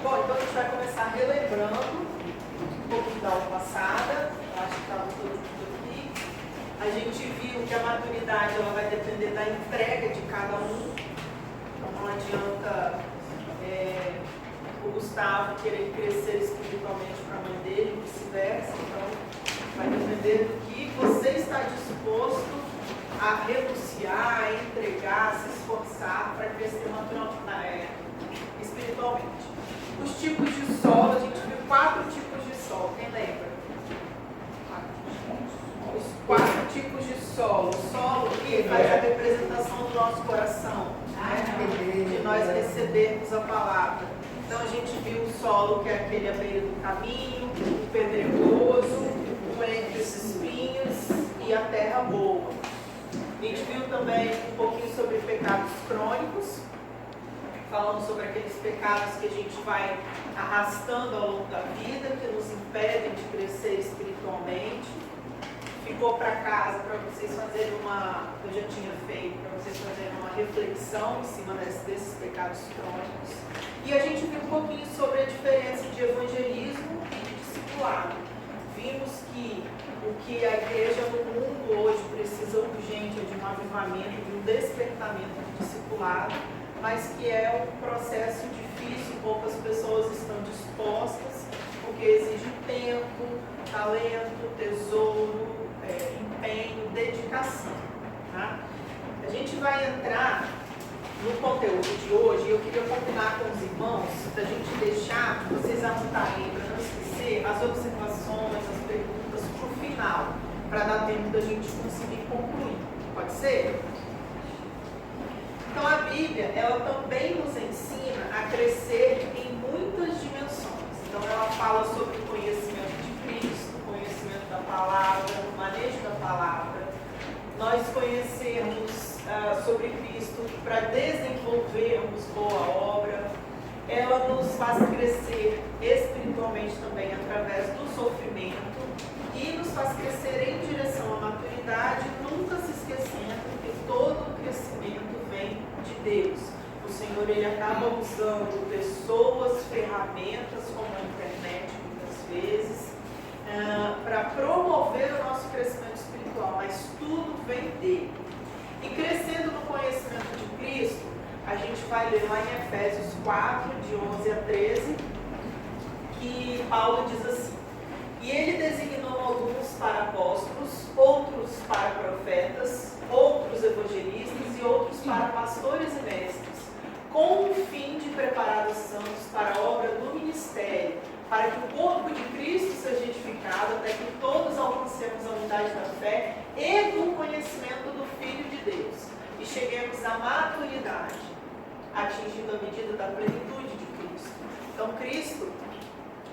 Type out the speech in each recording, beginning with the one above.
Bom, então a gente vai começar relembrando um pouquinho da aula passada. Eu acho que estava todo mundo aqui. A gente viu que a maturidade ela vai depender da entrega de cada um. Então não adianta o Gustavo querer crescer espiritualmente para a mãe dele e vice-versa. Então vai depender do que você está disposto a renunciar, a entregar, a se esforçar para crescer espiritualmente. Os tipos de solo, a gente viu 4 tipos de solo, quem lembra? Os 4 tipos de solo. O solo que faz a representação do nosso coração, de nós recebermos a palavra. Então a gente viu o solo que é aquele à beira do caminho, o pedregoso, o entre os espinhos e a terra boa. A gente viu também um pouquinho sobre pecados crônicos, falando sobre aqueles pecados que a gente vai arrastando ao longo da vida, que nos impedem de crescer espiritualmente. Ficou para casa para vocês fazerem eu já tinha feito, para vocês fazerem uma reflexão em cima desses pecados crônicos. E a gente viu um pouquinho sobre a diferença de evangelismo e de discipulado. Vimos que o que a igreja no mundo hoje precisa urgente é de um avivamento, de um despertamento de discipulado, mas que é um processo difícil, poucas pessoas estão dispostas, porque exige tempo, talento, tesouro, empenho, dedicação. Tá? A gente vai entrar no conteúdo de hoje e eu queria combinar com os irmãos, para a gente deixar, vocês anotarem para não esquecer, as observações, as perguntas para o final, para dar tempo da gente conseguir concluir. Pode ser? Então a Bíblia, ela também nos ensina a crescer em muitas dimensões. Então ela fala sobre o conhecimento de Cristo, o conhecimento da palavra, o manejo da palavra. Nós conhecermos sobre Cristo para desenvolvermos boa obra. Ela nos faz crescer espiritualmente também através do sofrimento e nos faz crescer em direção à maturidade, nunca se esquecendo que todo o crescimento vem de Deus. O Senhor, Ele acaba usando pessoas, ferramentas como a internet muitas vezes, para promover o nosso crescimento espiritual, mas tudo vem dele. E crescendo no conhecimento de Cristo, a gente vai ler lá em Efésios 4, de 11 a 13, que Paulo diz assim: e ele designou alguns para apóstolos, outros para profetas, outros evangelistas e outros para pastores e mestres, com o fim de preparar os santos para a obra do ministério, para que o corpo de Cristo seja edificado, até que todos alcancemos a unidade da fé e do conhecimento do Filho de Deus, e cheguemos à maturidade, atingindo a medida da plenitude de Cristo. Então Cristo,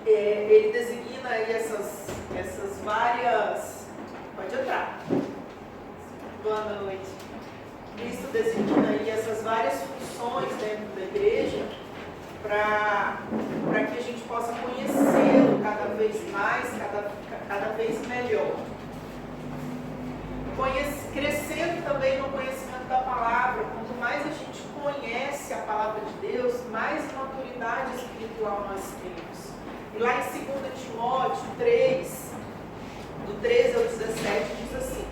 ele designa aí essas várias... Pode entrar. Boa noite. Cristo designa aí essas várias funções dentro da igreja para que a gente possa conhecê-lo cada vez mais, cada vez melhor. Crescendo também no conhecimento da palavra. Quanto mais a gente conhece a palavra de Deus, mais maturidade espiritual nós temos. E lá em 2 Timóteo 3, do 13 ao 17, diz assim: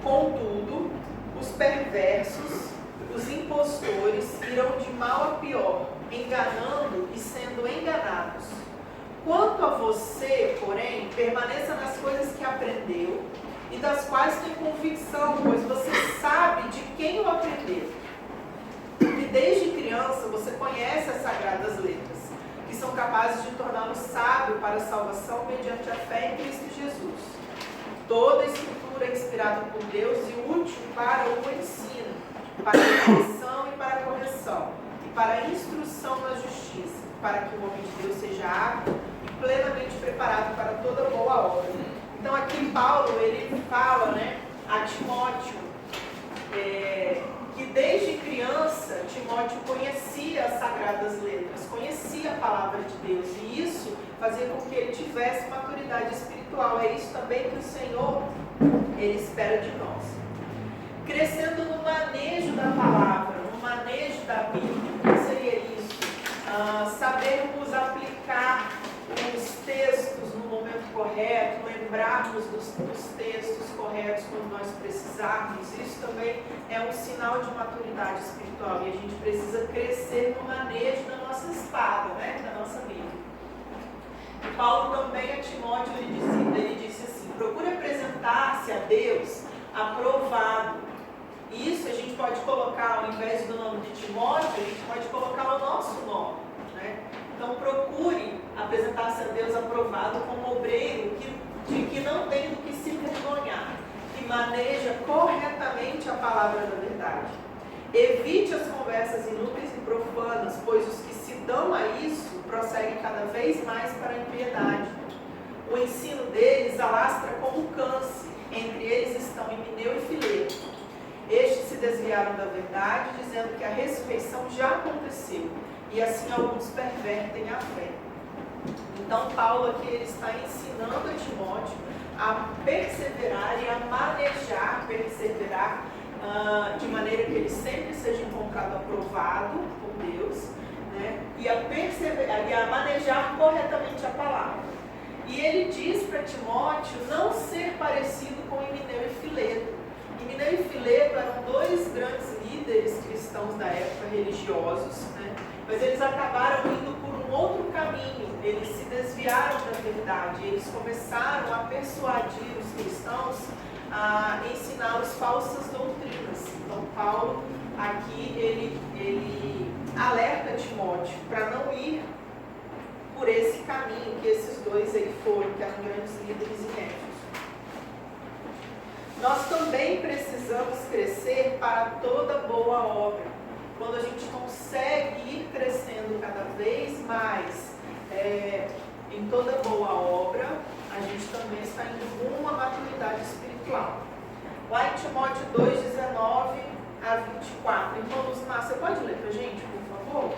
contudo, os perversos, os impostores, irão de mal a pior, enganando e sendo enganados. Quanto a você, porém, permaneça nas coisas que aprendeu e das quais tem convicção, pois você sabe de quem o aprendeu. E desde criança você conhece as sagradas letras, que são capazes de torná-lo sábio para a salvação mediante a fé em Cristo Jesus. Toda a Escritura é inspirada por Deus e útil para o ensino, para a repreensão e para a correção, e para a instrução na justiça, para que o homem de Deus seja apto e plenamente preparado para toda boa obra. Então aqui Paulo, ele fala, a Timóteo, que desde criança Timóteo conhecia as sagradas letras, conhecia a palavra de Deus, e isso fazia com que ele tivesse maturidade espiritual. É isso também que o Senhor, Ele espera de nós. Crescendo no manejo da palavra, no manejo da Bíblia. O que seria isso? sabermos aplicar os textos no momento correto, lembrarmos dos textos corretos quando nós precisarmos. Isso também é um sinal de maturidade espiritual e a gente precisa crescer no manejo da nossa espada, né? Da nossa Bíblia. E Paulo também a Timóteo ele disse assim: procure apresentar-se a Deus aprovado. Isso a gente pode colocar, ao invés do nome de Timóteo, a gente pode colocar o nosso nome, né? Então procure apresentar-se a Deus aprovado como obreiro de que não tem do que se envergonhar, que maneja corretamente a palavra da verdade. Evite as conversas inúteis e profanas, pois os que se dão a isso prosseguem cada vez mais para a impiedade. O ensino deles alastra como câncer, entre eles estão Himeneu e Fileto. Estes se desviaram da verdade, dizendo que a ressurreição já aconteceu, e assim alguns pervertem a fé. Então Paulo aqui ele está ensinando a Timóteo a perseverar e a manejar, perseverar de maneira que ele sempre seja encontrado aprovado por Deus, né? E a perseverar e a manejar corretamente a palavra. E ele diz para Timóteo não ser parecido com Himeneu e Fileto. Himeneu e Fileto eram dois grandes líderes cristãos da época, religiosos, né? Mas eles acabaram indo por um outro caminho, eles se desviaram da verdade, eles começaram a persuadir os cristãos a ensiná-los falsas doutrinas. Então Paulo aqui ele alerta Timóteo para não ir por esse caminho que esses dois aí foram, que eram grandes líderes em Éfeso. Nós também precisamos crescer para toda boa obra. Quando a gente consegue ir crescendo cada vez mais em toda boa obra, a gente também está indo rumo à maturidade espiritual. Lá em Timóteo 2, 19 a 24. Então, Luzmar, você pode ler para a gente, por favor?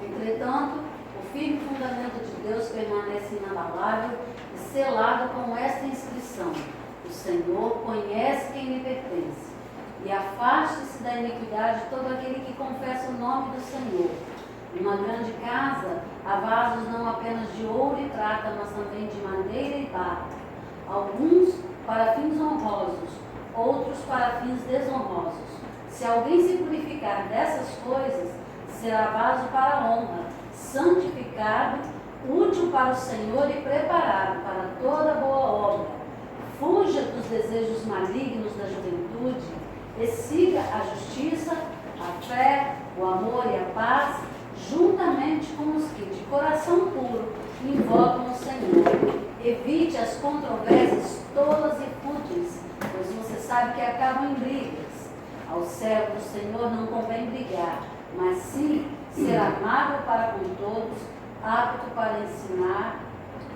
Entretanto, o firme fundamento de Deus permanece inabalável e selado com esta inscrição: o Senhor conhece quem lhe pertence. E afaste-se da iniquidade todo aquele que confessa o nome do Senhor. Numa grande casa há vasos não apenas de ouro e prata, mas também de madeira e barro. Alguns para fins honrosos, outros para fins desonrosos. Se alguém se purificar dessas coisas, será vaso para a honra, santificado, útil para o Senhor e preparado para toda boa obra. Fuja dos desejos malignos da juventude e siga a justiça, a fé, o amor e a paz, juntamente com os que, de coração puro, invocam o Senhor. Evite as controvérsias tolas e fúteis, pois você sabe que acabam em brigas. Ao servo do Senhor não convém brigar, mas sim ser amável para com todos, apto para ensinar,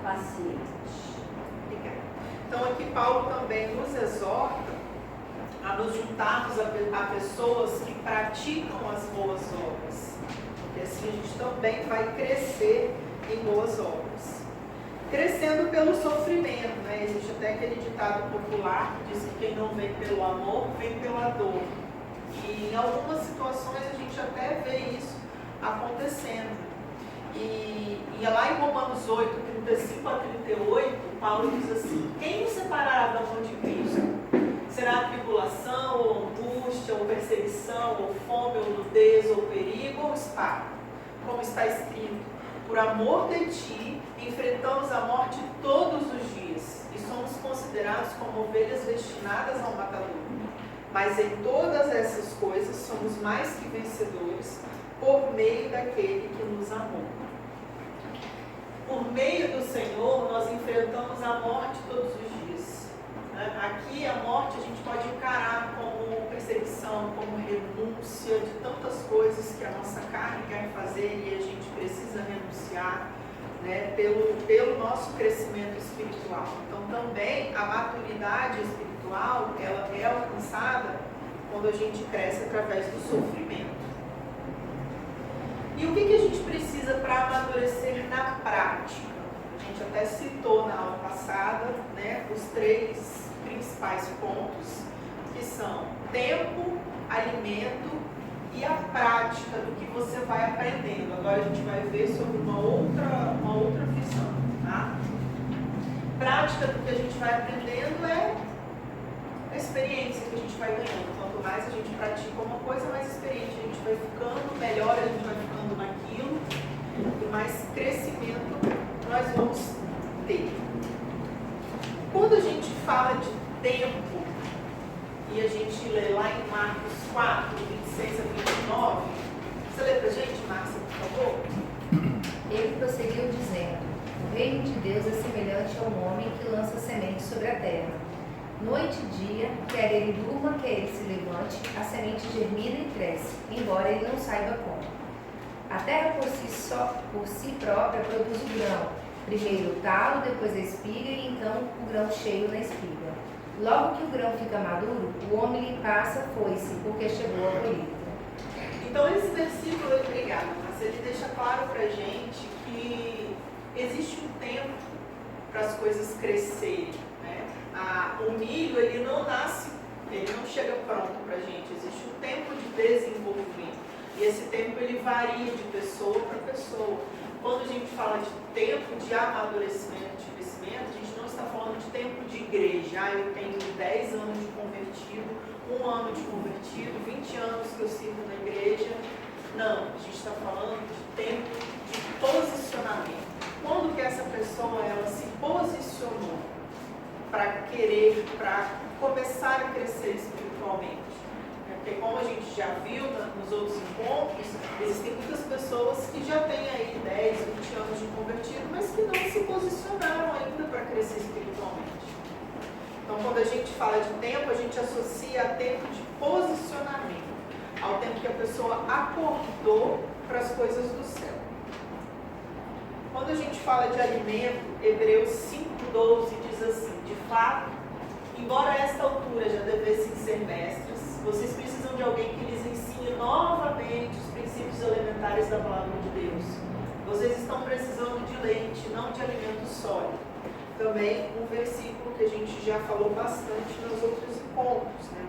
paciente. Então aqui Paulo também nos exorta a nos juntarmos a pessoas que praticam as boas obras, porque assim a gente também vai crescer em boas obras. Crescendo pelo sofrimento, né? Existe até aquele ditado popular que diz que quem não vem pelo amor, vem pela dor. E em algumas situações a gente até vê isso acontecendo. E lá em Romanos 8, 35 a 38, Paulo diz assim: quem nos separará do amor de Cristo? Será a tribulação, ou angústia, ou perseguição, ou fome, ou nudez, ou perigo, ou espada? Como está escrito: por amor de ti, enfrentamos a morte todos os dias, e somos considerados como ovelhas destinadas ao matadouro. Mas em todas essas coisas somos mais que vencedores, por meio daquele que nos amou. Por meio do Senhor, nós enfrentamos a morte todos os dias. Aqui, a morte a gente pode encarar como perseguição, como renúncia de tantas coisas que a nossa carne quer fazer e a gente precisa renunciar, né, pelo nosso crescimento espiritual. Então, também, a maturidade espiritual, ela é alcançada quando a gente cresce através do sofrimento. E o que a gente precisa para amadurecer na prática? A gente até citou na aula passada, né, os 3 principais pontos, que são tempo, alimento e e a prática do que você vai aprendendo. Agora a gente vai ver sobre uma outra visão, tá? Prática do que a gente vai aprendendo é a experiência que a gente vai ganhando. Quanto mais a gente pratica uma coisa, mais experiente a gente vai ficando, melhor a gente vai ficando naquilo e mais crescimento nós vamos ter. Quando a gente fala de tempo e a gente lê lá em Marcos 4, 26 a 29, você lê pra gente, Márcia, por favor? Ele prosseguiu dizendo: o reino de Deus é semelhante a um homem que lança semente sobre a terra. Noite e dia, quer ele durma, quer ele se levante, a semente germina e cresce, embora ele não saiba como. A terra por si própria produz o grão, primeiro o talo, depois a espiga e então o grão cheio na espiga. Logo que o grão fica maduro, o homem lhe passa a foice, porque chegou a colheita. Então esse versículo, obrigada, mas ele deixa claro pra gente que existe um tempo para as coisas crescerem, né? O milho, ele não nasce, ele não chega pronto pra gente, existe um tempo de desenvolvimento. E esse tempo ele varia de pessoa para pessoa. Quando a gente fala de tempo de amadurecimento, de crescimento, a gente não está falando de tempo de igreja. Eu tenho 10 anos de convertido, 1 ano de convertido, 20 anos que eu sirvo na igreja. Não, a gente está falando de tempo de posicionamento. Quando que essa pessoa ela se posicionou para querer, para começar a crescer espiritualmente? Porque como a gente já viu nos outros encontros, existem muitas pessoas que já têm aí 10, 20 anos de convertido, mas que não se posicionaram ainda para crescer espiritualmente. Então, quando a gente fala de tempo, a gente associa a tempo de posicionamento, ao tempo que a pessoa acordou para as coisas do céu. Quando a gente fala de alimento, Hebreus 5,12 diz assim: de fato, embora a esta altura já devessem ser mestres, vocês precisam de alguém que lhes ensine novamente os princípios elementares da palavra de Deus. Vocês estão precisando de leite, não de alimento sólido. Também um versículo que a gente já falou bastante nos outros encontros, né?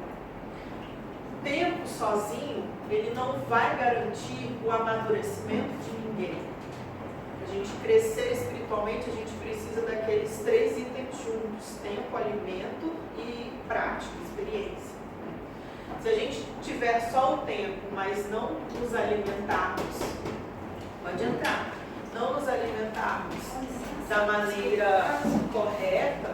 O tempo sozinho, ele não vai garantir o amadurecimento de ninguém. Para a gente crescer espiritualmente, a gente precisa daqueles 3 itens juntos: tempo, alimento e prática, experiência. Se a gente tiver só o tempo, mas não nos alimentarmos, pode entrar, não nos alimentarmos da maneira correta,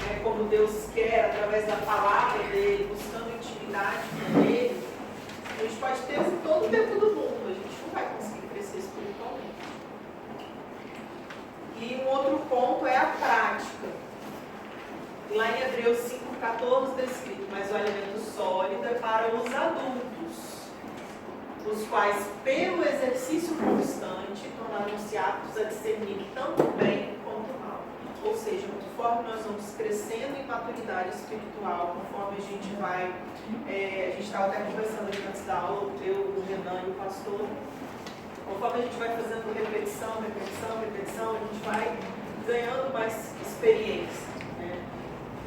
né, como Deus quer, através da palavra dele, buscando intimidade com ele, a gente pode ter todo o tempo do mundo, a gente não vai conseguir crescer espiritualmente. E um outro ponto é a prática. Lá em Hebreus 5,14 está escrito: mas o alimento sólido é para os adultos, os quais, pelo exercício constante, tornaram-se aptos a discernir tanto o bem quanto o mal. Ou seja, conforme nós vamos crescendo em maturidade espiritual, conforme a gente vai, a gente estava até conversando aqui antes da aula, eu, o Renan e o pastor, conforme a gente vai fazendo repetição, a gente vai ganhando mais experiência.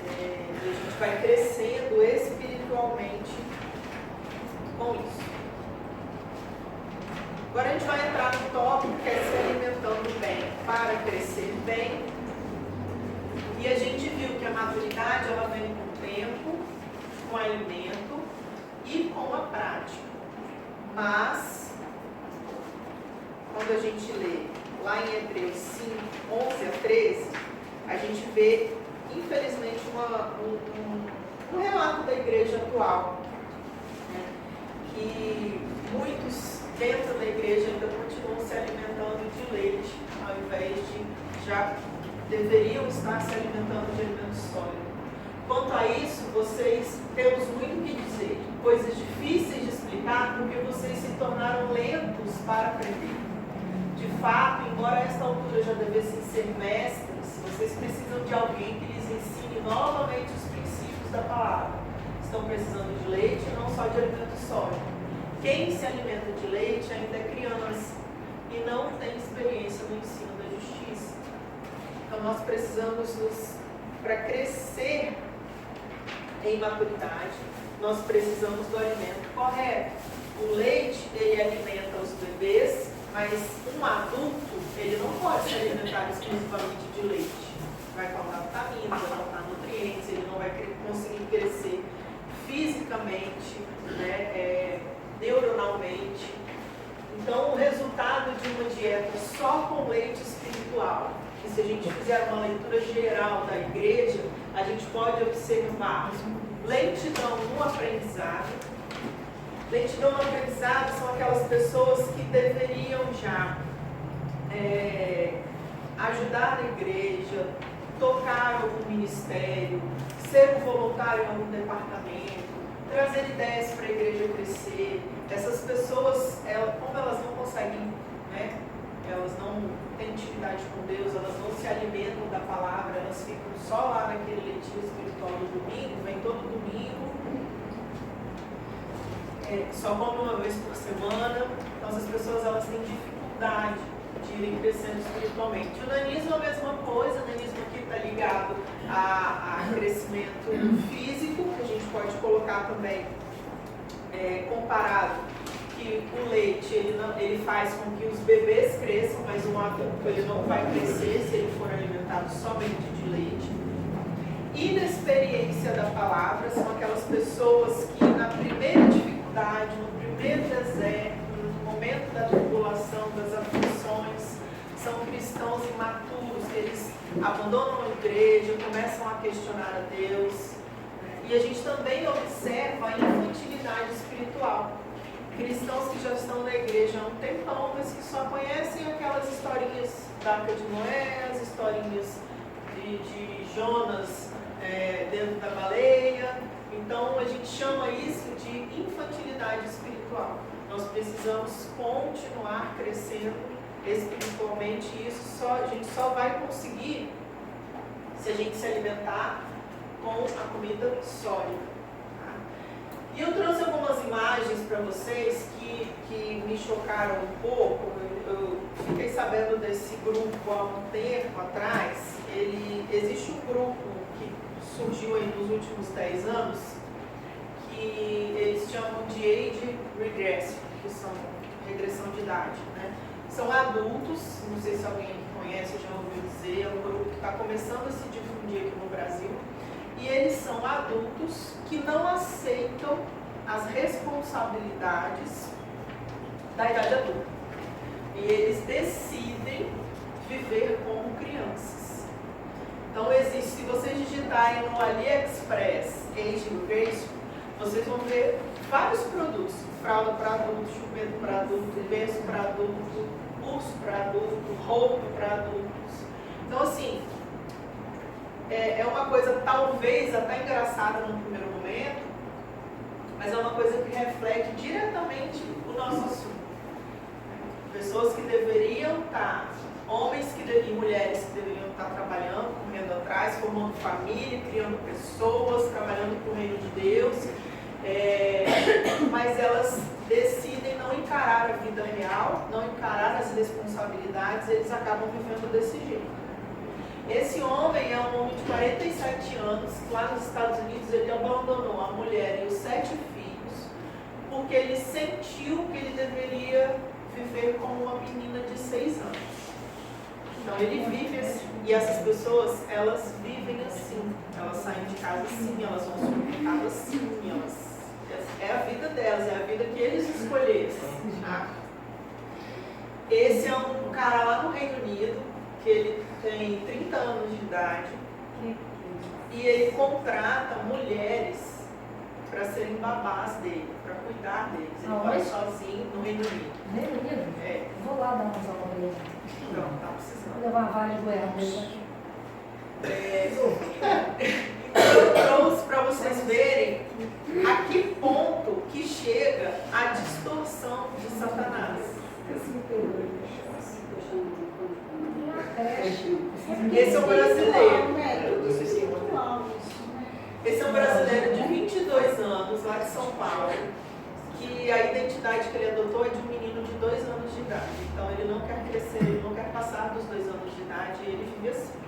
E a gente vai crescendo espiritualmente com isso. Agora a gente vai entrar no tópico que é se alimentando bem para crescer bem. E a gente viu que a maturidade ela vem com o tempo, com o alimento e com a prática. Mas, quando a gente lê lá em Hebreus 5, 11 a 13, a gente vê, infelizmente, um relato da igreja atual, né? Que muitos dentro da igreja ainda continuam se alimentando de leite, ao invés de já deveriam estar se alimentando de alimento sólido. Quanto a isso, vocês temos muito o que dizer, coisas difíceis de explicar, porque vocês se tornaram lentos para aprender. De fato, embora a esta altura já devessem ser mestres, vocês precisam de alguém que lhes ensine novamente os princípios da palavra. Estão precisando de leite e não só de alimento sólido. Quem se alimenta de leite ainda é criança e não tem experiência no ensino da justiça. Então nós precisamos, para crescer em maturidade, nós precisamos do alimento correto. O leite, ele alimenta os bebês, mas um adulto, ele não pode se alimentar exclusivamente de leite. Vai faltar vitamina, vai faltar nutrientes, ele não vai conseguir crescer fisicamente, né, neuronalmente. Então, o resultado de uma dieta só com leite espiritual, que se a gente fizer uma leitura geral da igreja, a gente pode observar lentidão no aprendizado. Lentidão no aprendizado são aquelas pessoas que deveriam já ajudar na igreja, tocar algum ministério, ser um voluntário em algum departamento, trazer ideias para a igreja crescer. Essas pessoas, como elas não conseguem, né, elas não têm intimidade com Deus, elas não se alimentam da palavra, elas ficam só lá naquele leitinho espiritual do domingo, vem todo domingo, só come uma vez por semana. Então essas pessoas, elas têm dificuldade de irem crescendo espiritualmente. O nanismo é a mesma coisa. O nanismo aqui está ligado a crescimento físico, que a gente pode colocar também comparado, que o leite ele faz com que os bebês cresçam, mas um adulto ele não vai crescer se ele for alimentado somente de leite. Inexperiência da palavra são aquelas pessoas que na primeira dificuldade, no primeiro deserto, no momento da tribulação, das aflições, são cristãos imaturos, eles abandonam a igreja, começam a questionar a Deus. E a gente também observa a infantilidade espiritual. Cristãos que já estão na igreja há um tempão, mas que só conhecem aquelas historinhas da Arca de Noé, as historinhas de Jonas dentro da baleia. Então a gente chama isso de infantilidade espiritual. Nós precisamos continuar crescendo espiritualmente, e isso a gente só vai conseguir se a gente se alimentar com a comida sólida. Tá? E eu trouxe algumas imagens para vocês que me chocaram um pouco. Eu fiquei sabendo desse grupo há um tempo atrás. Existe um grupo que surgiu aí nos últimos 10 anos, que eles chamam de Age Regression, que são regressão de idade, né? São adultos, não sei se alguém aqui conhece, já ouviu dizer, é um grupo que está começando a se difundir aqui no Brasil. E eles são adultos que não aceitam as responsabilidades da idade adulta. E eles decidem viver como crianças. Então existe, se vocês digitarem no AliExpress Age Regression, vocês vão ver vários produtos: fralda para adulto, chupeta para adulto, berço para adulto, urso para adulto, roupa para adultos. Então assim, é uma coisa talvez até engraçada no primeiro momento, mas é uma coisa que reflete diretamente o nosso assunto. Pessoas que deveriam estar, homens e mulheres que deveriam estar trabalhando, correndo atrás, formando família, criando pessoas, trabalhando para o reino de Deus, mas elas decidem não encarar a vida real, não encarar as responsabilidades, eles acabam vivendo desse jeito. Esse homem é um homem de 47 anos, lá nos Estados Unidos ele abandonou a mulher e os 7 filhos, porque ele sentiu que ele deveria viver como uma menina de 6 anos. Então ele vive assim, e essas pessoas, elas vivem assim, elas saem de casa assim, elas vão ao supermercado assim, é a vida delas, é a vida que eles escolheram. Tá? Esse é um cara lá no Reino Unido, que ele tem 30 anos de idade, e ele contrata mulheres para serem babás dele, para cuidar deles. Ele vai sozinho no Reino Unido. Reino Unido? É. Vou lá dar umas aulas dele. Não, tá precisando. Vou levar uma vara de goiaba. Então eu trouxe para vocês verem a que ponto que chega a distorção de Satanás. Esse é um brasileiro. Esse é um brasileiro de 22 anos, lá de São Paulo, que a identidade que ele adotou é de um menino de 2 anos de idade. Então ele não quer crescer, ele não quer passar dos 2 anos de idade, e ele vive assim.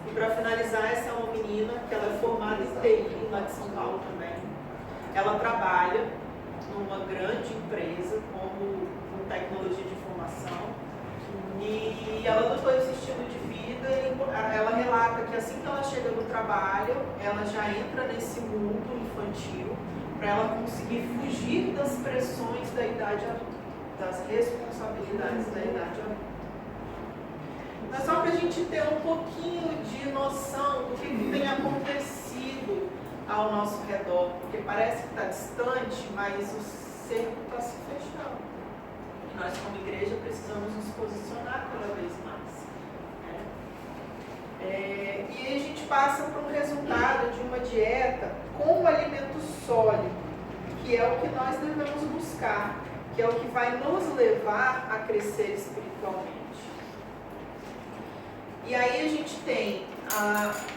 E para finalizar, essa é uma menina que ela é formada em TI, lá de São Paulo também. Ela trabalha numa grande empresa como tecnologia de informação. E ela adotou esse estilo de vida e ela relata que assim que ela chega no trabalho, ela já entra nesse mundo infantil para ela conseguir fugir das pressões da idade adulta, das responsabilidades da idade adulta. Mas só para a gente ter um pouquinho de noção do que tem acontecido ao nosso redor, porque parece que está distante, mas o cerco está se fechando. E nós, como igreja, precisamos nos posicionar cada vez mais. E aí a gente passa por um resultado de uma dieta com um alimento sólido, que é o que nós devemos buscar, que é o que vai nos levar a crescer espiritualmente. E aí a gente tem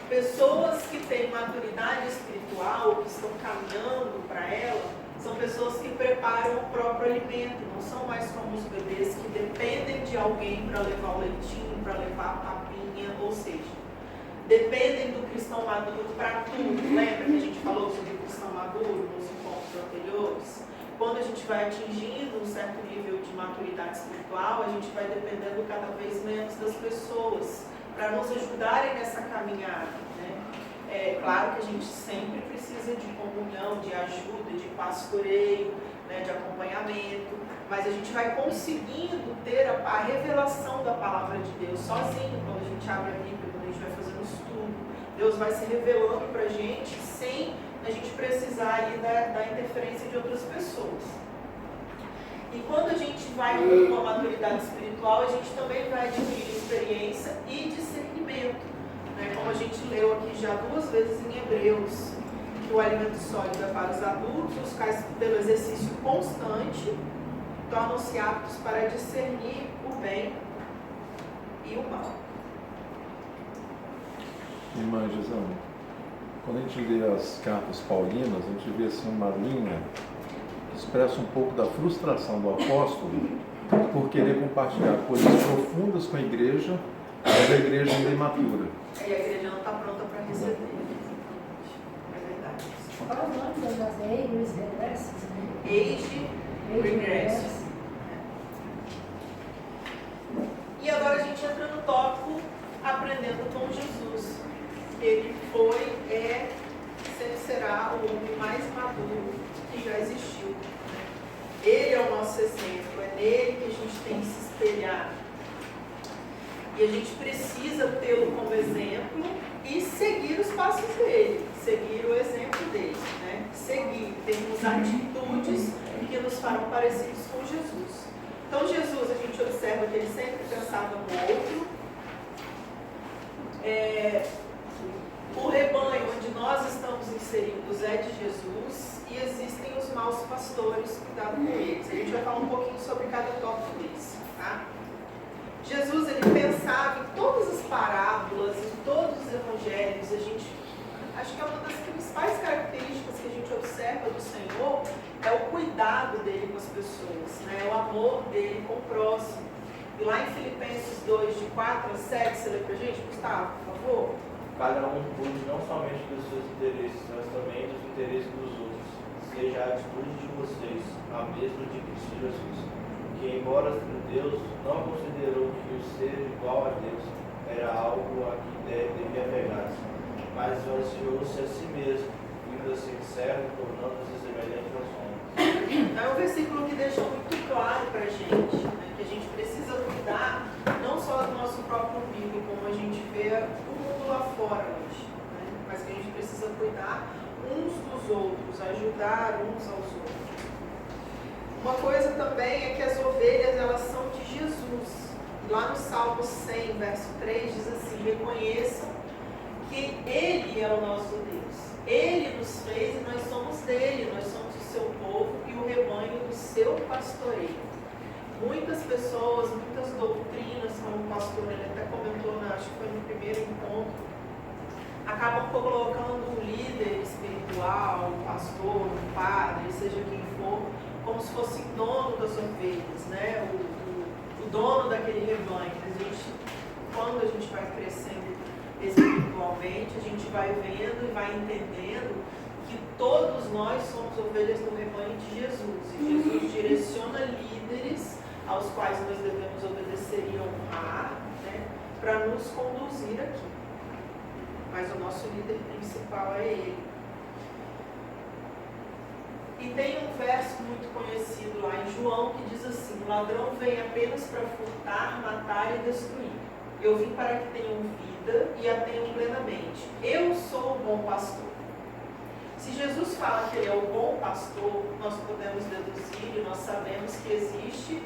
pessoas que têm maturidade espiritual, que estão caminhando para ela, são pessoas que preparam o próprio alimento, não são mais como os bebês que dependem de alguém para levar o leitinho, para levar a papinha, ou seja, dependem do cristão maduro para tudo. Lembra que a gente falou sobre o cristão maduro nos encontros anteriores? Quando a gente vai atingindo um certo nível de maturidade espiritual, a gente vai dependendo cada vez menos das pessoas para nos ajudarem nessa caminhada, né? É claro que a gente sempre precisa de comunhão, de ajuda, de pastoreio, né, de acompanhamento, mas a gente vai conseguindo ter a revelação da palavra de Deus sozinho, quando a gente abre a Bíblia, quando a gente vai fazendo estudo. Deus vai se revelando para a gente sem a gente precisar ali da interferência de outras pessoas. E quando a gente vai com a maturidade espiritual, a gente também vai adquirir experiência e discernimento, né? Como a gente leu aqui já 2 vezes em Hebreus, que o alimento sólido é para os adultos, os quais, pelo exercício constante, tornam-se aptos para discernir o bem e o mal. Irmã Gisana, quando a gente lê as cartas paulinas, a gente vê assim uma linha que expressa um pouco da frustração do apóstolo por querer compartilhar coisas profundas com a igreja, mas a igreja ainda é imatura. E a igreja não está pronta para receber. É verdade. Qual o nome das nossas Regress? Age Regress. E agora a gente entra no tópico Aprendendo com Jesus. Ele foi, sempre será o homem mais maduro que já existiu. Ele é o nosso exemplo, é nele que a gente tem que se espelhar. E a gente precisa tê-lo como exemplo e seguir os passos dele, seguir o exemplo dele, né? Seguir, termos atitudes que nos farão parecidos com Jesus. Então Jesus, a gente observa que ele sempre pensava no outro. O rebanho onde nós estamos inseridos é de Jesus e existem os maus pastores, cuidado com eles. A gente vai falar um pouquinho sobre cada tópico desse, tá? Jesus, ele pensava em todas as parábolas, em todos os evangelhos. Acho que é uma das principais características que a gente observa do Senhor é o cuidado dele com as pessoas, né? O amor dele com o próximo. E lá em Filipenses 2, de 4 a 7, você lê pra gente, Gustavo, por favor? Cada um cuide não somente dos seus interesses, mas também dos interesses dos outros. Seja a atitude de vocês a mesma de Cristo Jesus, que, embora Deus não considerou que o ser igual a Deus era algo a que devia apegar-se, mas esvaziou-se a si mesmo, vindo a ser servo, tornando-se semelhante aos homens. É um versículo que deixa muito claro para a gente, né, que a gente precisa cuidar não só do nosso próprio umbigo, como a gente vê o mundo lá fora hoje, né, mas que a gente precisa cuidar uns dos outros, ajudar uns aos outros. Uma coisa também é que as ovelhas, elas são de Jesus. Lá no Salmo 100, verso 3, diz assim: reconheçam que Ele é o nosso Deus. Ele nos fez e nós somos dele, nós somos o seu povo e o rebanho do seu pastoreio. Muitas pessoas, muitas doutrinas, como o pastor ele até comentou, acho que foi no primeiro encontro, acabam colocando um líder espiritual, um pastor, um padre, seja quem for, como se fosse dono das ovelhas, né? O dono daquele rebanho. Quando a gente vai crescendo espiritualmente, a gente vai vendo e vai entendendo que todos nós somos ovelhas do rebanho de Jesus. E Jesus direciona líderes aos quais nós devemos obedecer e honrar, né, para nos conduzir aqui. Mas o nosso líder principal é Ele. E tem um verso muito conhecido lá em João que diz assim: o ladrão vem apenas para furtar, matar e destruir. Eu vim para que tenham vida e a tenham plenamente. Eu sou o bom pastor. Se Jesus fala que Ele é o bom pastor, nós podemos deduzir e nós sabemos que existe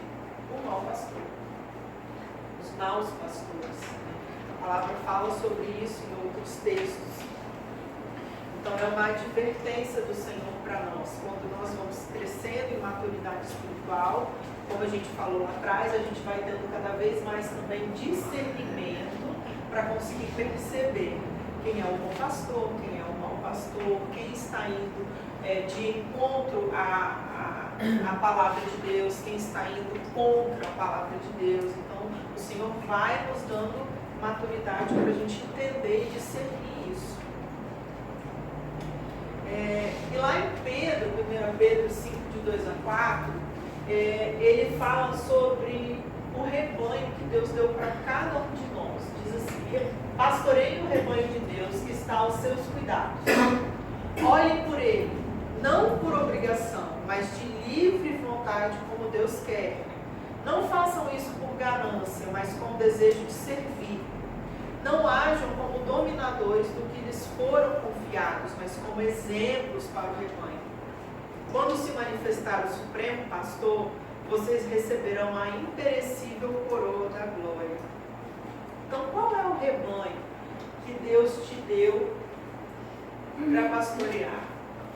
o mau pastor, os maus pastores. A palavra fala sobre isso em outros textos. Então é uma advertência do Senhor para nós. Quando nós vamos crescendo em maturidade espiritual, como a gente falou lá atrás, a gente vai tendo cada vez mais também discernimento para conseguir perceber quem é o bom pastor, quem é o mau pastor, quem está indo de encontro à palavra de Deus, quem está indo contra a palavra de Deus. Então o Senhor vai nos dando maturidade para a gente entender e discernir isso. E lá em Pedro, 1 Pedro 5, de 2 a 4, ele fala sobre o rebanho que Deus deu para cada um de nós. Diz assim: pastoreie o rebanho de Deus que está aos seus cuidados. Olhem por ele, não por obrigação, mas de livre vontade, como Deus quer. Não façam isso por ganância, mas com o desejo de servir. Não ajam como dominadores do que lhes foram confiados, mas como exemplos para o rebanho. Quando se manifestar o Supremo Pastor, vocês receberão a imperecível coroa da glória. Então, qual é o rebanho que Deus te deu para pastorear?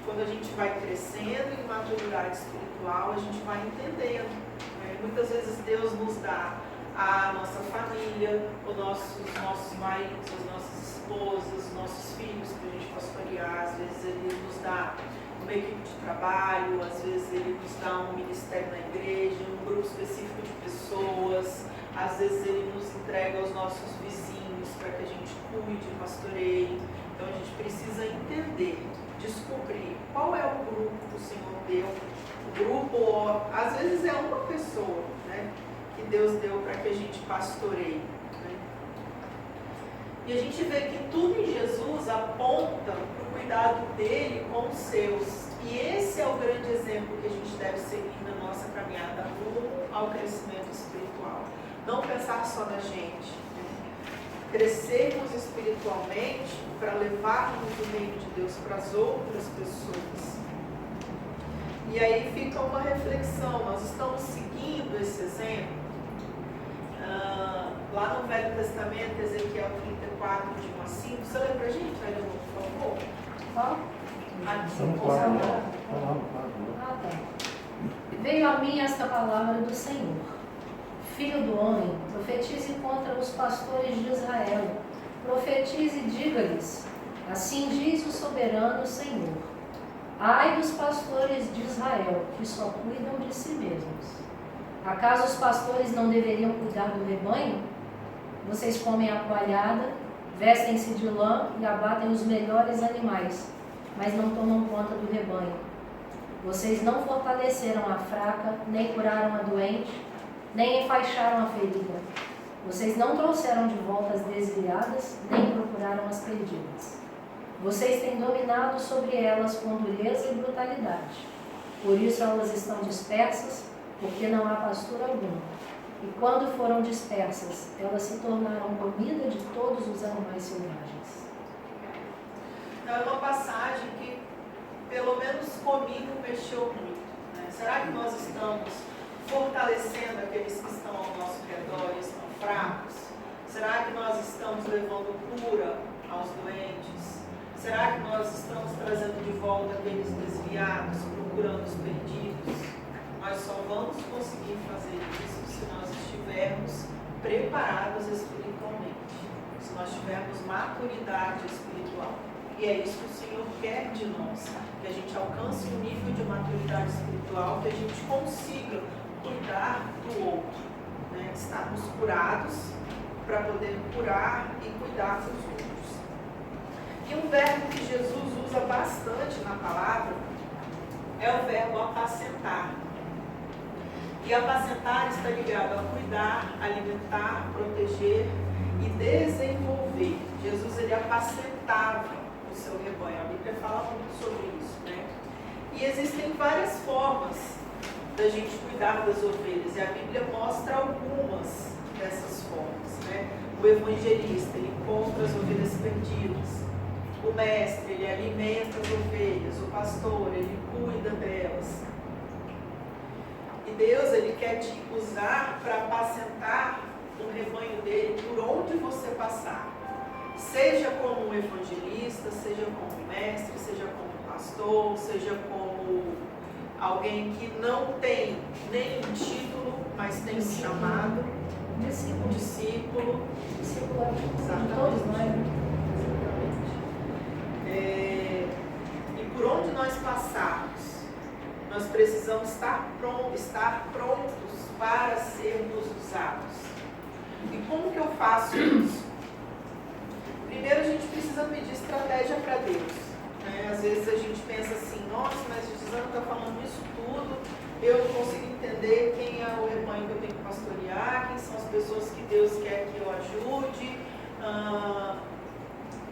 Quando a gente vai crescendo em maturidade espiritual, a gente vai entendendo. Muitas vezes Deus nos dá a nossa família, os nossos maridos, as nossas esposas, os nossos filhos para a gente pastorear. Às vezes Ele nos dá uma equipe de trabalho, às vezes Ele nos dá um ministério na igreja, um grupo específico de pessoas, às vezes Ele nos entrega aos nossos vizinhos para que a gente cuide, pastoreie. Então a gente precisa entender, descobrir qual é o grupo que o Senhor deu. O grupo, às vezes é uma pessoa, né, que Deus deu para que a gente pastoreie. Né? E a gente vê que tudo em Jesus aponta para o cuidado dele com os seus. E esse é o grande exemplo que a gente deve seguir na nossa caminhada rumo ao crescimento espiritual. Não pensar só na gente. Crescermos espiritualmente para levarmos o reino de Deus para as outras pessoas. E aí fica uma reflexão, nós estamos seguindo esse exemplo. Lá no Velho Testamento, Ezequiel 34, de 1 a 5, você lê pra gente, por favor? Qual? Tá. Veio a mim esta palavra do Senhor: Filho do homem, profetize contra os pastores de Israel. Profetize e diga-lhes: assim diz o soberano Senhor: ai dos pastores de Israel, que só cuidam de si mesmos. Acaso os pastores não deveriam cuidar do rebanho? Vocês comem a coalhada, vestem-se de lã e abatem os melhores animais, mas não tomam conta do rebanho. Vocês não fortaleceram a fraca, nem curaram a doente, nem enfaixaram a ferida. Vocês não trouxeram de volta as desviadas, nem procuraram as perdidas. Vocês têm dominado sobre elas com dureza e brutalidade. Por isso elas estão dispersas, porque não há pastura alguma. E quando foram dispersas, elas se tornaram comida de todos os animais selvagens. É uma passagem que, pelo menos comigo, mexeu muito. Né? Será que nós estamos fortalecendo aqueles que estão ao nosso redor e estão fracos? Será que nós estamos levando cura aos doentes? Será que nós estamos trazendo de volta aqueles desviados, procurando os perdidos? Nós só vamos conseguir fazer isso se nós estivermos preparados espiritualmente, se nós tivermos maturidade espiritual. E é isso que o Senhor quer de nós, que a gente alcance um nível de maturidade espiritual, que a gente consiga cuidar do outro, né? Estarmos curados para poder curar e cuidar dos outros. E um verbo que Jesus usa bastante na palavra é o verbo apacentar. E apacentar está ligado a cuidar, alimentar, proteger e desenvolver. Jesus, ele apacentava o seu rebanho. A Bíblia fala muito sobre isso, né? E existem várias formas da gente cuidar das ovelhas. E a Bíblia mostra algumas dessas formas, né? O evangelista, ele encontra as ovelhas perdidas. O mestre, ele alimenta as ovelhas. O pastor, ele cuida delas. E Deus, ele quer te usar para apacentar o rebanho dele por onde você passar. Seja como um evangelista, seja como um mestre, seja como um pastor, seja como alguém que não tem nenhum título, mas tem um chamado. Discípulo. Discípulo. Discípulo é de Exatamente. todos nós, né? E por onde nós passarmos, nós precisamos estar prontos para sermos usados. E como que eu faço isso? Primeiro a gente precisa pedir estratégia para Deus, né? Às vezes a gente pensa assim, nossa, mas o Gisana está falando isso tudo, eu não consigo entender quem é o rebanho que eu tenho que pastorear, quem são as pessoas que Deus quer que eu ajude,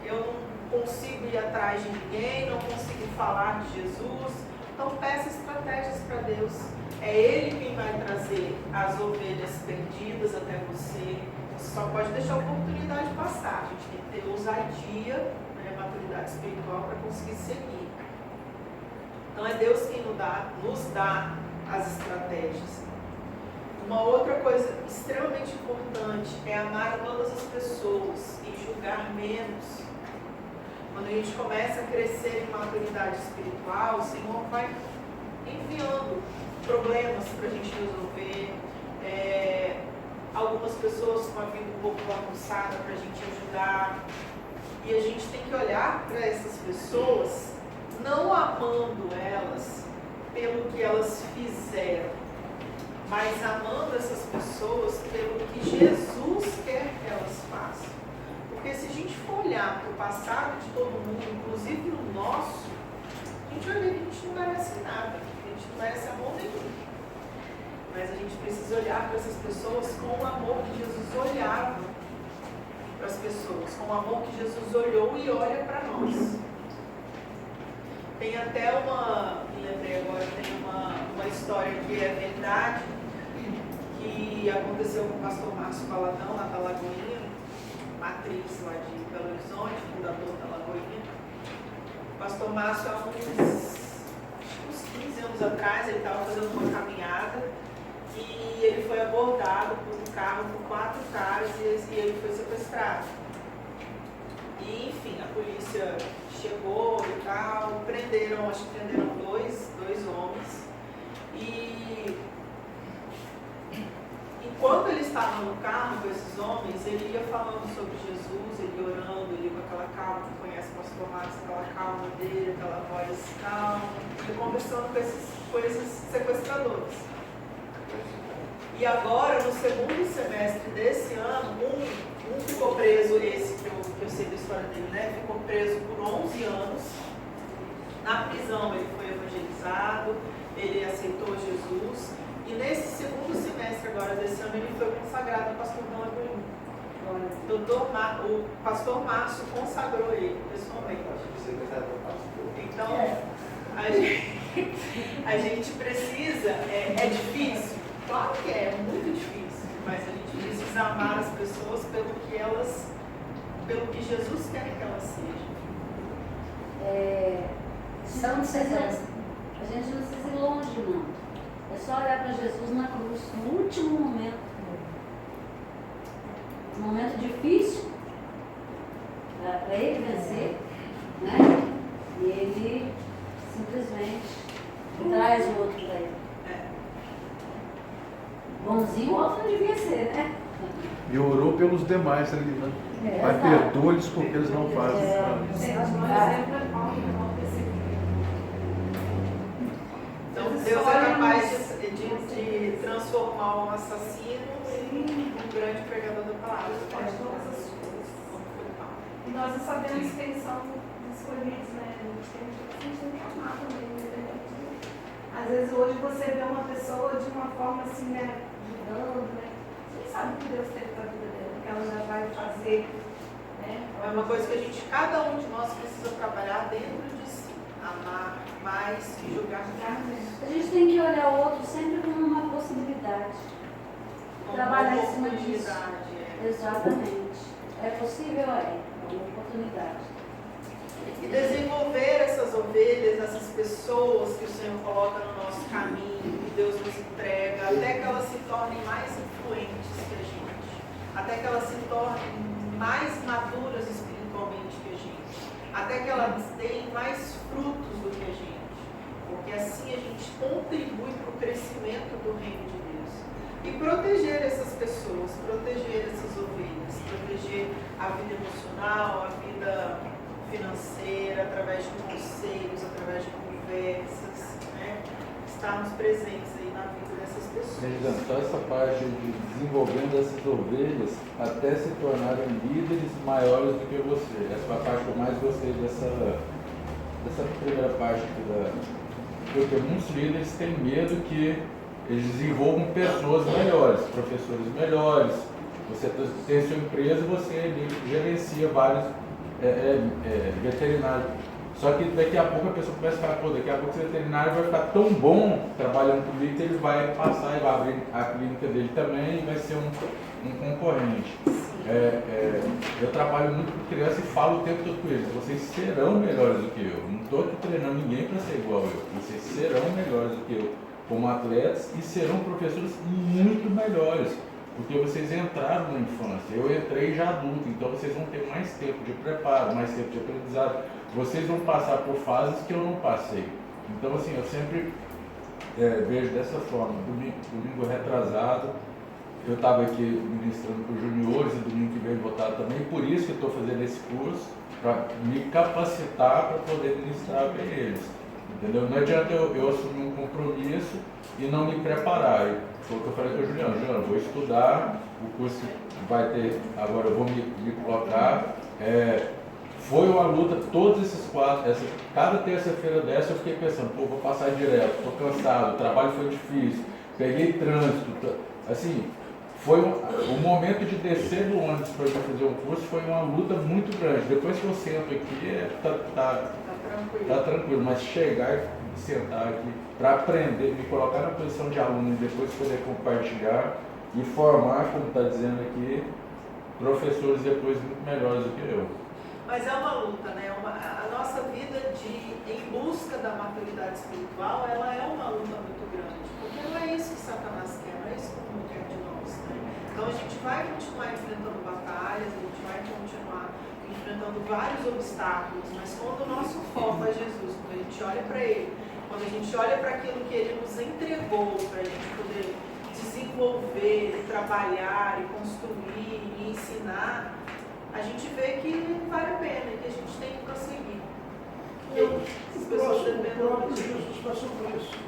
eu não consigo ir atrás de ninguém, não consigo falar de Jesus. Então peça estratégias para Deus. É Ele quem vai trazer as ovelhas perdidas até você. Você só pode deixar a oportunidade passar. A gente tem que ter ousadia, né, maturidade espiritual para conseguir seguir. Então é Deus quem nos dá as estratégias. Uma outra coisa extremamente importante é amar todas as pessoas e julgar menos. Quando a gente começa a crescer em maturidade espiritual, o Senhor vai enviando problemas para a gente resolver, algumas pessoas com a vida um pouco bagunçada para a gente ajudar. E a gente tem que olhar para essas pessoas, não amando elas pelo que elas fizeram, mas amando essas pessoas pelo que Jesus quer que elas façam. Porque se a gente for olhar para o passado de todo mundo, inclusive o nosso, a gente vai ver que a gente não merece nada, a gente não merece amor nenhum. Mas a gente precisa olhar para essas pessoas com o amor que Jesus olhava para as pessoas, com o amor que Jesus olhou e olha para nós. Tem até me lembrei agora, tem uma história que é verdade, que aconteceu com o pastor Márcio Paladão, lá da Lagoinha, matriz lá de Belo Horizonte, fundador da Lagoinha. O pastor Márcio, há uns 15 anos atrás, ele estava fazendo uma caminhada e ele foi abordado por um carro com 4 caras e ele foi sequestrado. E, enfim, a polícia chegou e tal, acho que prenderam dois homens. E enquanto ele estava no carro com esses homens, ele ia falando sobre Jesus, ele ia orando, ele ia com aquela calma, que conhece o pastor Márcio, aquela calma dele, aquela voz calma, ele conversando com esses sequestradores. E agora, no segundo semestre desse ano, um ficou preso, esse que eu sei da história dele, né? Ficou preso por 11 anos. Na prisão ele foi evangelizado, ele aceitou Jesus. E nesse segundo semestre agora desse ano, ele foi consagrado ao pastor da Lagoinha. O pastor Márcio consagrou ele pessoalmente. Então, a gente precisa, é difícil, claro que é muito difícil, mas a gente precisa amar as pessoas pelo que Jesus quer que elas sejam. A gente não precisa ir longe, não. É só olhar para Jesus na cruz, no último momento. Um momento difícil para ele vencer, né? E ele simplesmente traz o outro para ele. Bonzinho o outro não devia ser, né? E orou pelos demais ali, né? Pai, perdoa-lhes porque eles não fazem. Então Deus é capaz de transformar um assassino em um grande pregador da palavra. Você pode E nós não sabemos que eles são escolhidos, né? A gente tem que amar também, né? Às vezes hoje você vê uma pessoa de uma forma assim, né? Ajudando, né? Você nem sabe o que Deus tem para a vida dela, o que ela já vai fazer, né? É uma coisa que cada um de nós precisa trabalhar dentro de si. Amar mais e julgar menos. A gente tem que olhar o outro sempre como uma possibilidade. Como Trabalhar uma em cima disso. oportunidade, Exatamente. É possível, é uma oportunidade. E desenvolver essas ovelhas, essas pessoas que o Senhor coloca no nosso caminho, que Deus nos entrega, até que elas se tornem mais influentes que a gente, até que elas se tornem mais maduras espiritualmente que a gente, até que elas deem mais frutos do que a gente, porque assim a gente contribui para o crescimento do reino de Deus. E proteger essas pessoas, proteger essas ovelhas, proteger a vida emocional, a vida financeira, através de conselhos, através de conversas, né? Estarmos presentes aí na vida dessas pessoas. Então, essa parte de desenvolvendo essas ovelhas até se tornarem líderes maiores do que você. Essa foi a parte que eu mais gostei dessa primeira parte aqui porque muitos líderes têm medo que eles desenvolvam pessoas melhores, professores melhores. Você tem sua empresa, você gerencia vários veterinários. Só que daqui a pouco a pessoa começa a falar, daqui a pouco esse veterinário vai ficar tão bom trabalhando comigo que ele vai passar e vai abrir a clínica dele também e vai ser um concorrente. Eu trabalho muito com criança e falo o tempo todo com eles, vocês serão melhores do que eu. Não estou aqui treinando ninguém para ser igual eu. Vocês serão melhores do que eu como atletas e serão professores muito melhores. Porque vocês entraram na infância, eu entrei já adulto, então vocês vão ter mais tempo de preparo, mais tempo de aprendizado. Vocês vão passar por fases que eu não passei. Então, assim, eu sempre vejo dessa forma. Domingo retrasado, eu estava aqui ministrando para os juniores e domingo que vem votar também. Por isso que eu estou fazendo esse curso, para me capacitar para poder ministrar para eles. Entendeu? Não adianta eu assumir um compromisso e não me preparar. Foi o que eu falei para o Juliano. Juliano, vou estudar, o curso vai ter, agora eu vou me colocar. Foi uma luta, todos esses cada terça-feira dessa eu fiquei pensando, vou passar direto, estou cansado, o trabalho foi difícil, peguei trânsito, assim, o momento de descer do ônibus para fazer o curso foi uma luta muito grande. Depois que eu sento aqui, tá tranquilo, mas chegar e sentar aqui para aprender, me colocar na posição de aluno e depois poder compartilhar e formar, como está dizendo aqui, professores depois muito melhores do que eu. Mas é uma luta, né? A nossa vida em busca da maturidade espiritual, ela é uma luta muito grande, porque não é isso que Satanás quer, não é isso que o mundo quer de nós, né? Então a gente vai continuar enfrentando batalhas, a gente vai continuar enfrentando vários obstáculos, mas quando o nosso foco é Jesus, quando a gente olha para Ele, quando a gente olha para aquilo que Ele nos entregou, para a gente poder desenvolver, trabalhar e construir e ensinar, a gente vê que vale a pena e que a gente tem que prosseguir. O próprio Jesus passou por isso.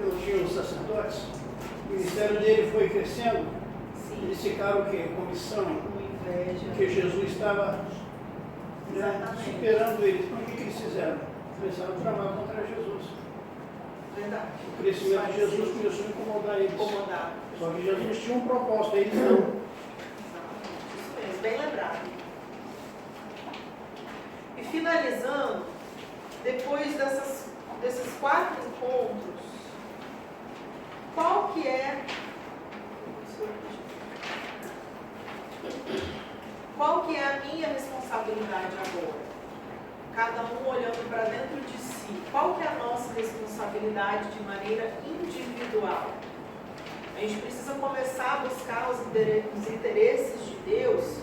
Eu tinha os sacerdotes, o ministério dele foi crescendo, eles ficaram o quê? Com missão, inveja, porque Jesus estava superando eles. Então o que eles fizeram? Começaram a tramar contra Jesus. Verdade. O crescimento de Jesus começou a incomodar eles. Só que Jesus tinha um propósito, eles não. Bem lembrado. E finalizando, depois desses 4 encontros, qual que é a minha responsabilidade agora? Cada um olhando para dentro de si. Qual que é a nossa responsabilidade de maneira individual? A gente precisa começar a buscar os interesses de Deus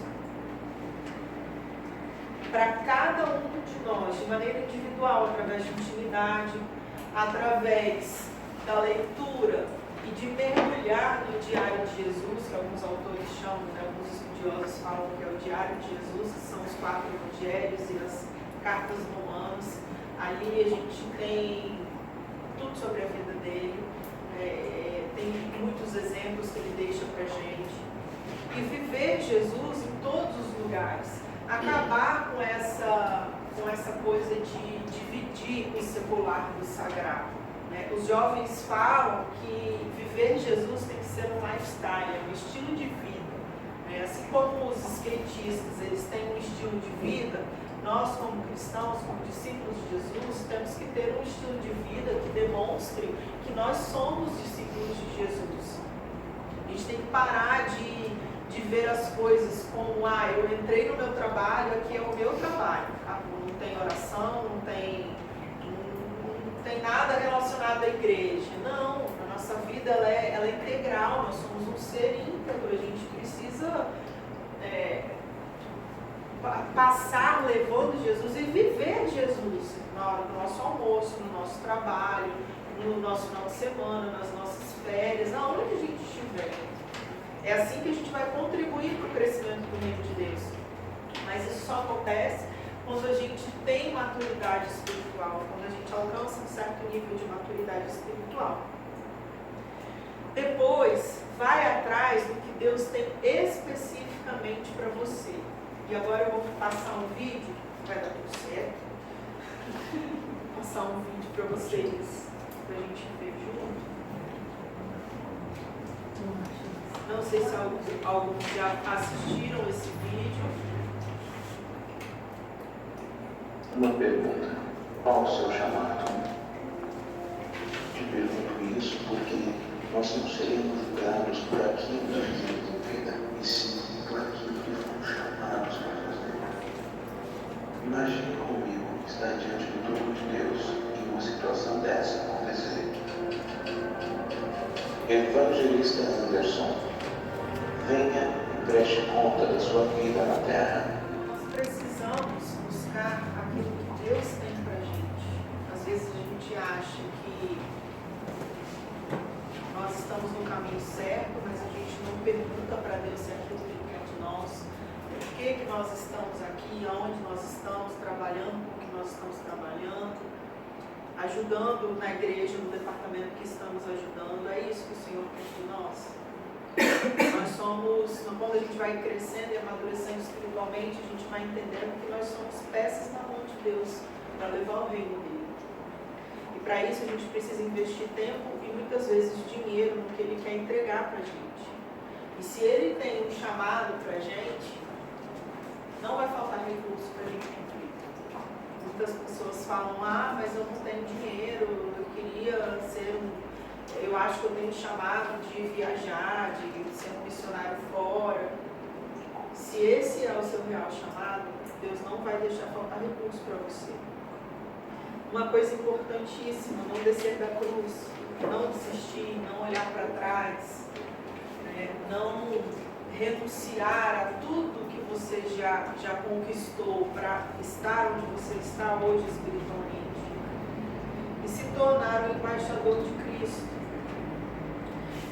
para cada um de nós, de maneira individual, através de intimidade, através da leitura e de mergulhar no diário de Jesus, que alguns autores chamam, né, alguns estudiosos falam que é o diário de Jesus, que são os 4 evangelhos e as cartas romanas. Ali a gente tem tudo sobre a vida dele, tem muitos exemplos que ele deixa para a gente. E viver Jesus em todos os lugares. acabar com essa coisa de dividir o secular do sagrado, né? Os jovens falam que viver Jesus tem que ser um lifestyle, um estilo de vida, né? Assim como os skatistas, eles têm um estilo de vida, nós como cristãos, como discípulos de Jesus, temos que ter um estilo de vida que demonstre que nós somos discípulos de Jesus. A gente tem que parar de ver as coisas como, eu entrei no meu trabalho, aqui é o meu trabalho, não tem oração, não tem nada relacionado à igreja. Não, a nossa vida ela é integral, nós somos um ser íntegro, a gente precisa passar levando Jesus e viver Jesus no nosso almoço, no nosso trabalho, no nosso final de semana, nas nossas férias, aonde a gente estiver. É assim que a gente vai contribuir para o crescimento do reino de Deus. Mas isso só acontece quando a gente tem maturidade espiritual, quando a gente alcança um certo nível de maturidade espiritual. Depois, vai atrás do que Deus tem especificamente para você. E agora eu vou passar um vídeo, vai dar tudo certo. Vou passar um vídeo para vocês, para a gente ver junto. Não sei se alguns já assistiram esse vídeo. Uma pergunta: qual o seu chamado? Te pergunto isso porque nós não seremos julgados por aquilo que fizemos em vida, e sim por aquilo que fomos chamados para fazer. Imagine comigo estar diante do trono de Deus em uma situação dessa acontecer. Evangelista Anderson, venha e preste conta da sua vida na terra. Nós precisamos buscar aquilo que Deus tem pra gente. Às vezes a gente acha que nós estamos no caminho certo, mas a gente não pergunta para Deus se aquilo que Ele quer de nós. Por que nós estamos aqui, aonde nós estamos trabalhando, com o que nós estamos trabalhando, ajudando na igreja, no departamento que estamos ajudando. É isso que o Senhor quer de nós. Nós somos, quando a gente vai crescendo e amadurecendo espiritualmente, a gente vai entendendo que nós somos peças na mão de Deus para levar o reino dele. E para isso a gente precisa investir tempo e muitas vezes dinheiro no que ele quer entregar para a gente. E se ele tem um chamado para a gente, não vai faltar recurso para a gente cumprir. Muitas pessoas falam, mas eu não tenho dinheiro, eu queria ser eu acho que eu tenho chamado de viajar, de ser um missionário fora. Se esse é o seu real chamado, Deus não vai deixar faltar recurso para você. Uma coisa importantíssima, não descer da cruz, não desistir, não olhar para trás, né? Não renunciar a tudo que você já conquistou para estar onde você está hoje espiritualmente. E se tornar um embaixador de Cristo.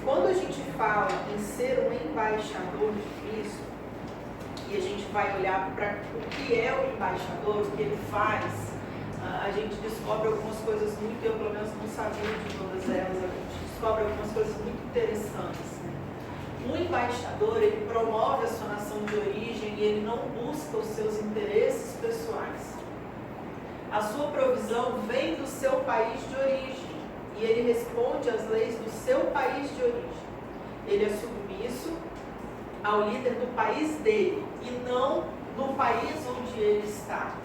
Quando a gente fala em ser um embaixador de Cristo, e a gente vai olhar para o que é o embaixador, o que ele faz, a gente descobre algumas coisas muito, eu pelo menos não sabia de todas elas, a gente descobre algumas coisas muito interessantes. Um embaixador, ele promove a sua nação de origem e ele não busca os seus interesses pessoais. A sua provisão vem do seu país de origem. E ele responde às leis do seu país de origem. Ele é submisso ao líder do país dele e não no país onde ele está.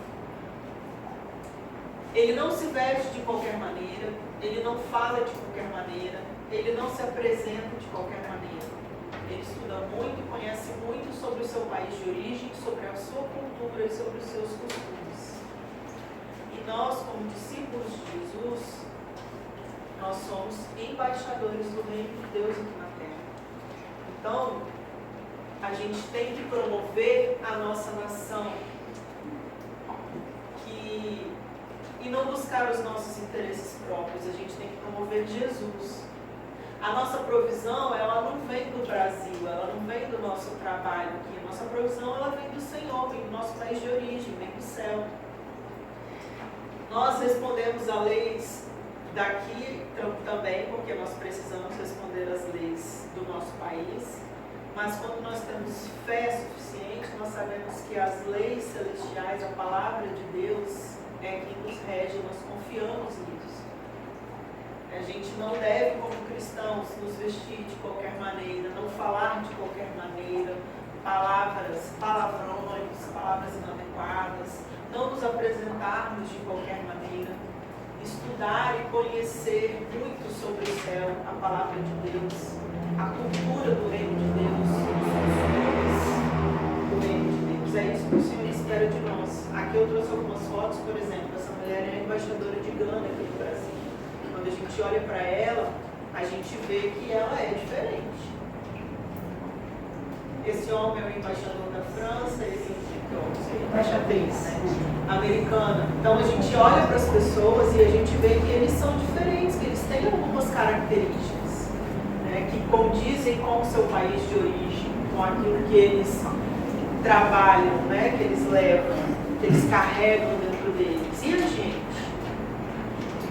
Ele não se veste de qualquer maneira, ele não fala de qualquer maneira, ele não se apresenta de qualquer maneira. Ele estuda muito e conhece muito sobre o seu país de origem, sobre a sua cultura e sobre os seus costumes. E nós, como discípulos de Jesus, nós somos embaixadores do reino de Deus aqui na terra. Então, a gente tem que promover a nossa nação e não buscar os nossos interesses próprios. A gente tem que promover Jesus. A nossa provisão, ela não vem do Brasil, ela não vem do nosso trabalho aqui. A nossa provisão, ela vem do Senhor, vem do nosso país de origem, vem do céu. Nós respondemos a leis daqui também, porque nós precisamos responder às leis do nosso país, mas quando nós temos fé suficiente, nós sabemos que as leis celestiais, a palavra de Deus, é quem nos rege, nós confiamos nisso. A gente não deve, como cristãos, nos vestir de qualquer maneira, não falar de qualquer maneira, palavrões, palavras inadequadas, não nos apresentarmos de qualquer maneira, estudar e conhecer muito sobre o céu, a palavra de Deus, a cultura do reino de Deus, os costumes do reino de Deus. É isso que o Senhor espera de nós. Aqui eu trouxe algumas fotos, por exemplo, essa mulher é a embaixadora de Gana aqui no Brasil. Quando a gente olha para ela, a gente vê que ela é diferente. Esse homem é o embaixador da França, esse é embaixatriz, né? Americana. Então a gente olha para as pessoas e a gente vê que eles são diferentes, que eles têm algumas características, né, que condizem com o seu país de origem, com aquilo que eles trabalham, né, que eles levam, que eles carregam dentro deles. E a gente?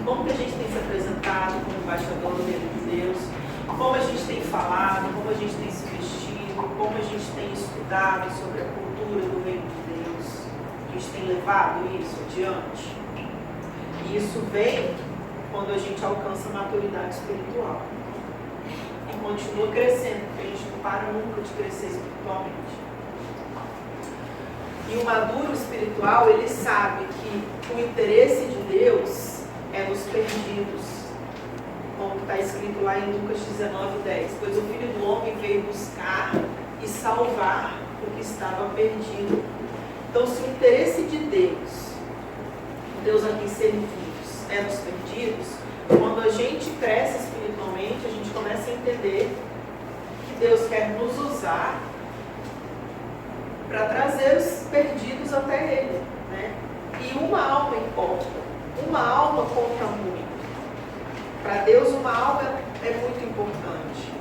Como que a gente tem se apresentado como embaixador do reino de Deus? Como a gente tem falado, como a gente tem se vestido, como a gente tem estudado sobre a cultura do reino de Deus? A gente tem levado isso adiante? E isso vem quando a gente alcança a maturidade espiritual. E continua crescendo, porque a gente não para nunca de crescer espiritualmente. E o maduro espiritual, ele sabe que o interesse de Deus é nos perdidos, como está escrito lá em Lucas 19:10, pois o Filho do Homem veio buscar e salvar o que estava perdido. Então, se o interesse de Deus aqui servidos, é nos perdidos, quando a gente cresce espiritualmente, a gente começa a entender que Deus quer nos usar para trazer os perdidos até Ele, né? E uma alma importa. Uma alma conta muito. Para Deus, uma alma é muito importante.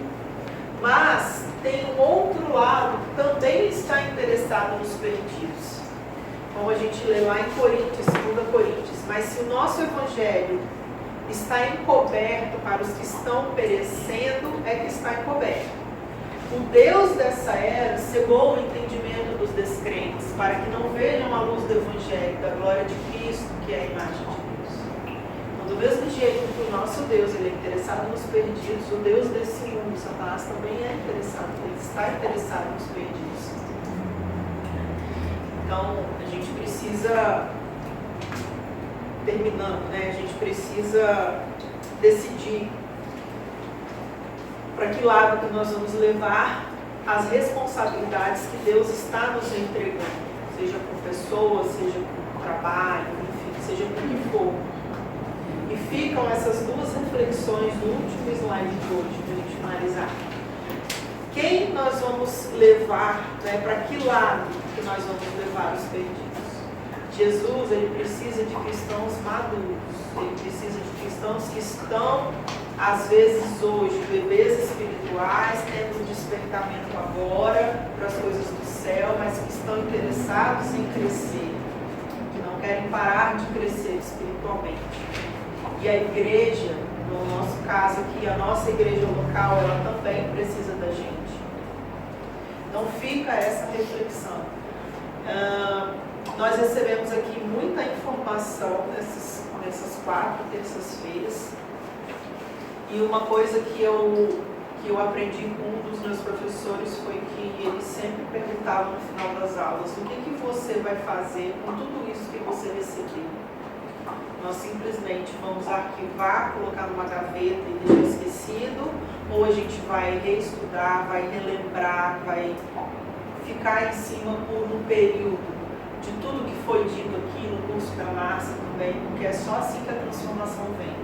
Mas tem um outro lado que também está interessado nos perdidos. Como a gente lê lá em Coríntios, 2 Coríntios. Mas se o nosso evangelho está encoberto para os que estão perecendo, é que está encoberto. O Deus dessa era cegou o entendimento dos descrentes, para que não vejam a luz do evangelho, da glória de Cristo, que é a imagem de Deus. Do mesmo jeito que o nosso Deus ele é interessado nos perdidos, o Deus desse mundo, Satanás, também é interessado, ele está interessado nos perdidos. Então, a gente precisa, terminando, né? A gente precisa decidir para que lado que nós vamos levar as responsabilidades que Deus está nos entregando, seja com pessoas, seja com trabalho, enfim, seja com o que for. E ficam essas duas reflexões no último slide de hoje, para a gente finalizar. Quem nós vamos levar, né, para que lado que nós vamos levar os perdidos? Jesus, ele precisa de cristãos maduros, ele precisa de cristãos que estão, às vezes hoje, bebês espirituais, tendo um despertamento agora para as coisas do céu, mas que estão interessados em crescer, que não querem parar de crescer espiritualmente. E a igreja, no nosso caso aqui, a nossa igreja local, ela também precisa da gente. Então fica essa reflexão. Nós recebemos aqui muita informação nessas 4 terças-feiras. E uma coisa que eu aprendi com um dos meus professores foi que ele sempre perguntava no final das aulas: o que você vai fazer com tudo isso que você recebeu? Nós simplesmente vamos arquivar, colocar numa gaveta e deixar esquecido, ou a gente vai reestudar, vai relembrar, vai ficar em cima por um período de tudo que foi dito aqui no curso da Márcia também, porque é só assim que a transformação vem.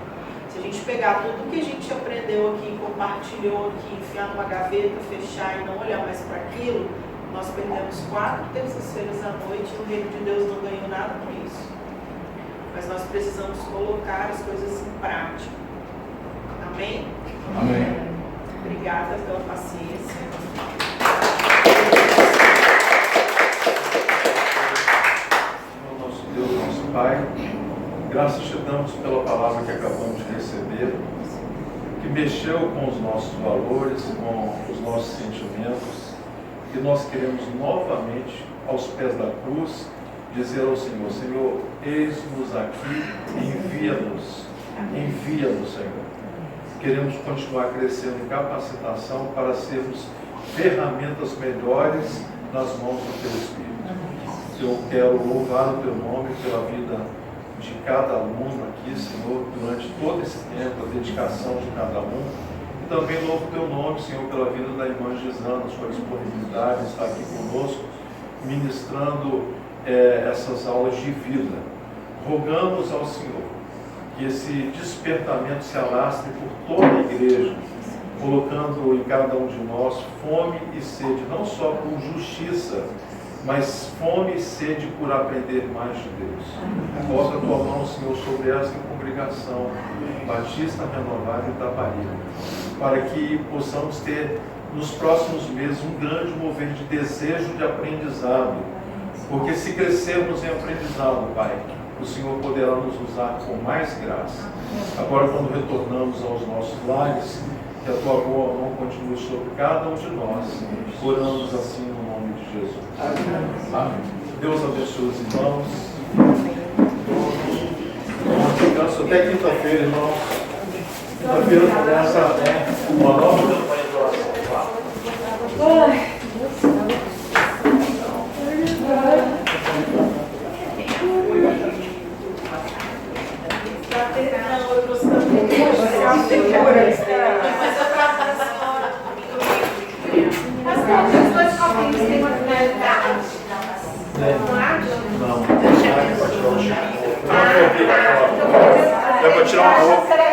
Se a gente pegar tudo que a gente aprendeu aqui, compartilhou aqui, enfiar numa gaveta, fechar e não olhar mais para aquilo, nós perdemos 4 terças-feiras à noite e o reino de Deus não ganhou nada com isso. Mas nós precisamos colocar as coisas em prática. Amém? Amém. Obrigada pela paciência. Nosso Deus, nosso Pai, graças te damos pela palavra que acabamos de receber, que mexeu com os nossos valores, com os nossos sentimentos, E nós queremos novamente, aos pés da cruz, dizer ao Senhor: Senhor, eis-nos aqui, envia-nos, Senhor. Queremos continuar crescendo em capacitação para sermos ferramentas melhores nas mãos do Teu Espírito. Eu quero louvar o Teu nome pela vida de cada aluno aqui, Senhor, durante todo esse tempo, a dedicação de cada um. E também louvo o Teu nome, Senhor, pela vida da irmã Gisana, sua disponibilidade, estar aqui conosco, ministrando essas aulas de vida. Rogamos ao Senhor que esse despertamento se alastre por toda a igreja, colocando em cada um de nós fome e sede, não só por justiça, mas fome e sede por aprender mais de Deus. Coloca a tua mão, Senhor, sobre esta congregação Batista Renovada Itaparia, para que possamos ter nos próximos meses um grande mover de desejo de aprendizado, porque se crescermos em aprendizado, Pai, o Senhor poderá nos usar com mais graça. Agora, quando retornamos aos nossos lares, que a tua boa mão continue sobre cada um de nós. Oramos assim no nome de Jesus. Amém. Deus abençoe os irmãos. Descanso até quinta-feira, irmãos. Quinta-feira começa uma nova campanha de oração. Não. Vai para tirar um pouco.